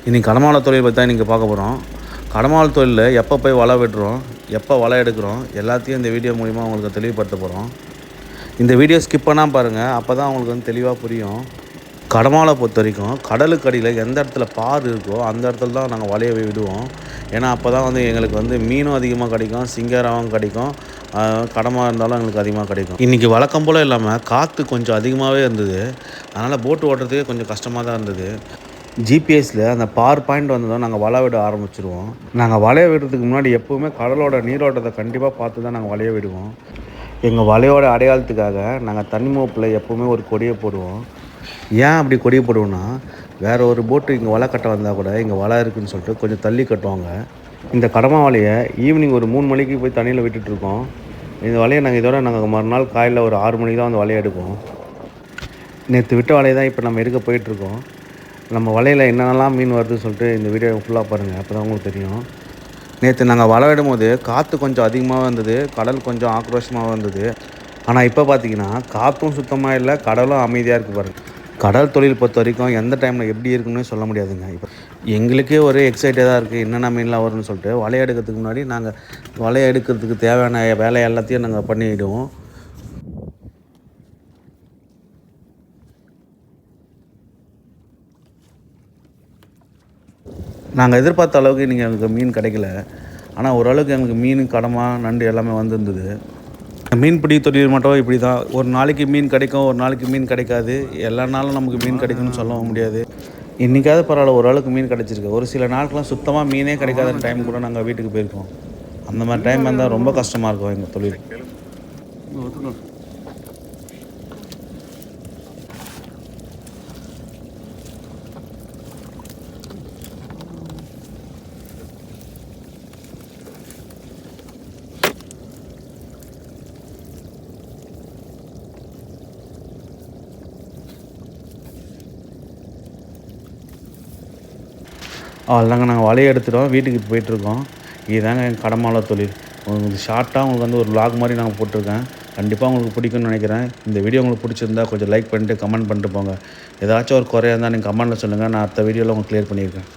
இன்றைக்கி கடமாள தொழில் பற்றி தான் இன்றைக்கி பார்க்க போகிறோம். கடமாள தொழிலில் எப்போ போய் வலை வெட்டுறோம், எப்போ வலை எடுக்கிறோம், எல்லாத்தையும் இந்த வீடியோ மூலிமா உங்களுக்கு தெளிவுபடுத்த போகிறோம். இந்த வீடியோ ஸ்கிப் பண்ணால் பாருங்கள், அப்போ தான் உங்களுக்கு வந்து தெளிவாக புரியும். கடமாளை பொறுத்த வரைக்கும் கடலுக்கு அடியில் எந்த இடத்துல பார் இருக்கோ அந்த இடத்துல தான் நாங்கள் வலையை விடுவோம். ஏன்னா அப்போ தான் வந்து எங்களுக்கு வந்து மீனும் அதிகமாக கிடைக்கும், சிங்கராவும் கிடைக்கும், கடமாக இருந்தாலும் எங்களுக்கு அதிகமாக கிடைக்கும். இன்றைக்கி வழக்கம் போல் இல்லாமல் காற்று கொஞ்சம் அதிகமாகவே இருந்தது. அதனால் போட்டு ஓட்டுறதுக்கே கொஞ்சம் கஷ்டமாக தான் இருந்தது. ஜிபிஎஸில் அந்த பார் பாயிண்ட் வந்ததும் நாங்கள் வலை விட ஆரம்பிச்சிருவோம். நாங்கள் வலையை விடுறதுக்கு முன்னாடி எப்போவுமே கடலோட நீரோட்டத்தை கண்டிப்பாக பார்த்து தான் நாங்கள் வலையை விடுவோம். எங்கள் வலையோட அடையாளத்துக்காக நாங்கள் தண்ணி மோப்பில் எப்போவுமே ஒரு கொடியை போடுவோம். ஏன் அப்படி கொடியை போடுவோன்னா, வேறு ஒரு போட்டு இங்கே வலை கட்ட வந்தால் கூட இங்கே வலை இருக்குதுன்னு சொல்லிட்டு கொஞ்சம் தள்ளி கட்டுவாங்க. இந்த கடமா வலையை ஈவினிங் ஒரு 3 மணிக்கு போய் தண்ணியில் விட்டுட்ருக்கோம். இந்த வலையை நாங்கள் மறுநாள் காலையில் ஒரு 6 மணிக்கு தான் வந்து வலையை எடுப்போம். நேற்று விட்ட வலையை தான் இப்போ நம்ம எடுக்க போயிட்டுருக்கோம். நம்ம வலையில் என்னென்னலாம் மீன் வருதுன்னு சொல்லிட்டு இந்த வீடியோ ஃபுல்லாக பாருங்கள், அப்போ தான் உங்களுக்கு தெரியும். நேற்று நாங்கள் வலை விடும்போது காற்று கொஞ்சம் அதிகமாக இருந்தது, கடல் கொஞ்சம் ஆக்ரோஷமாக இருந்தது. ஆனால் இப்போ பார்த்தீங்கன்னா காற்றும் சுத்தமாக இல்லை, கடலும் அமைதியாக இருக்குது பாருங்கள். கடல் தொழில் பொறுத்த வரைக்கும் எந்த டைமில் எப்படி இருக்குன்னு சொல்ல முடியாதுங்க. இப்போ எங்களுக்கே ஒரு எக்ஸைட்டாக தான் இருக்குது, என்னென்ன மீன்லாம் வரும்னு சொல்லிட்டு. வலையை எடுக்கிறதுக்கு முன்னாடி நாங்கள் வலையை எடுக்கிறதுக்கு தேவையான வேலை எல்லாத்தையும் நாங்கள் பண்ணிவிடுவோம். நாங்கள் எதிர்பார்த்த அளவுக்கு இன்றைக்கி எங்களுக்கு மீன் கிடைக்கல. ஆனால் ஓரளவுக்கு எங்களுக்கு மீன், கடமா, நண்டு எல்லாமே வந்திருந்தது. மீன்பிடி தொழில் மட்டும் இப்படி தான், ஒரு நாளைக்கு மீன் கிடைக்கும், ஒரு நாளைக்கு மீன் கிடைக்காது. எல்லா நாளும் நமக்கு மீன் கிடைக்கும்னு சொல்ல முடியாது. இன்றைக்காவது பரவாயில்ல, ஓரளவுக்கு மீன் கிடச்சிருக்கு. ஒரு சில நாட்கள்லாம் சுத்தமாக மீனே கிடைக்காத டைம் கூட நாங்கள் வீட்டுக்கு போயிருக்கோம். அந்த மாதிரி டைம் வந்தால் ரொம்ப கஷ்டமாக இருக்கும் எங்கள் தொழில். அவ்வளோதாங்க, நாங்கள் வலையை எடுத்துட்டோம், வீட்டுக்கு போயிட்டுருக்கோம். இதுதாங்க எங்கள் கடமாள தொழில். உங்களுக்கு ஷார்ட்டாக உங்களுக்கு வந்து ஒரு விலாக் மாதிரி நாங்கள் போட்டிருக்கேன். கண்டிப்பாக உங்களுக்கு பிடிக்கும்னு நினைக்கிறேன். இந்த வீடியோ உங்களுக்கு பிடிச்சிருந்தா கொஞ்சம் லைக் பண்ணிட்டு கமெண்ட் பண்ணிட்டு போங்க. ஏதாச்சும் ஒரு குறையாக இருந்தால் நீங்கள் கமெண்ட்டில் சொல்லுங்கள், நான் அடுத்த வீடியோவில் உங்களுக்கு கிளியர் பண்ணியிருக்கேன்.